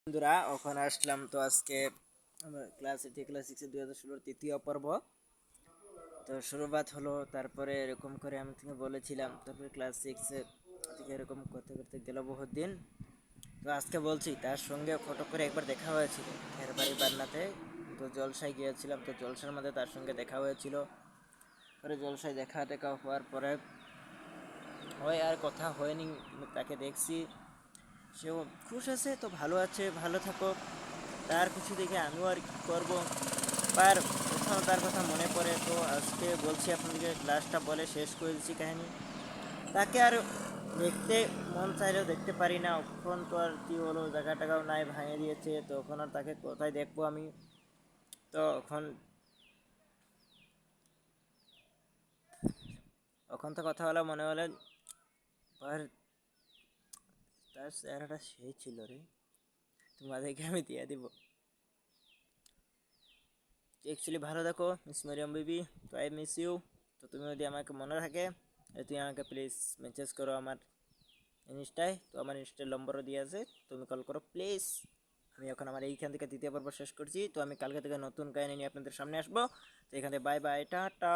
বন্ধুরা ওখানে আসলাম তো আজকে আমার ক্লাস 6 2016 তৃতীয় পর্ব তো শুরুবাত হলো। তারপরে এরকম করে আমি থেকে বলেছিলাম, তারপরে ক্লাস 6 থেকে এরকম করতে করতে গেল বহুত দিন। তো আজকে বলছি তার সঙ্গে ফটো করে একবার দেখা হয়েছিল এর বাড়ি বান্নাতে। তো জলসায় গিয়েছিলাম, তো জলসার মধ্যে তার সঙ্গে দেখা হয়েছিল। পরে জলসায় দেখা হওয়ার পরে হয় আর কথা হয়নি, কিন্তু তাকে দেখছি, সেও খুশ আছে, তো ভালো আছে, ভালো থাকো। তার কিছু দেখে আমিও আর কি করবো, আর কোথাও তার কথা মনে পড়ে। তো আজকে বলছি আপনাদেরকে ক্লাসটা বলে শেষ করে দিচ্ছি কাহিনী। তাকে আর দেখতে মন চাইলেও দেখতে পারি না। এখন তো আর কি হলো, জায়গা টাকাও নাই, ভাঙিয়ে দিয়েছে, তো এখন আর তাকে কোথায় দেখবো আমি। তো এখন এখন তো কথা হলো মনে হলে, আর তার চেহারাটা সেই ছিল রে, তোমাদেরকে আমি দিয়ে দিব। অ্যাকচুয়ালি ভালো থাকো মিস মারিয়াম বেবি, তো আই মিস ইউ। তো তুমি যদি আমাকে মনে থাকে, তুমি আমাকে প্লিজ মেসেজ করো আমার ইনস্টায়। তো আমার ইনস্টার নম্বরও দিয়ে আছে, তুমি কল করো প্লিজ। আমি এখন আমার এইখান থেকে দ্বিতীয় পর্ব শেষ করছি, তো আমি কালকে থেকে নতুন কাহিনী নিয়ে আপনাদের সামনে আসবো। তো এখান থেকে বাই বাই, টাটা।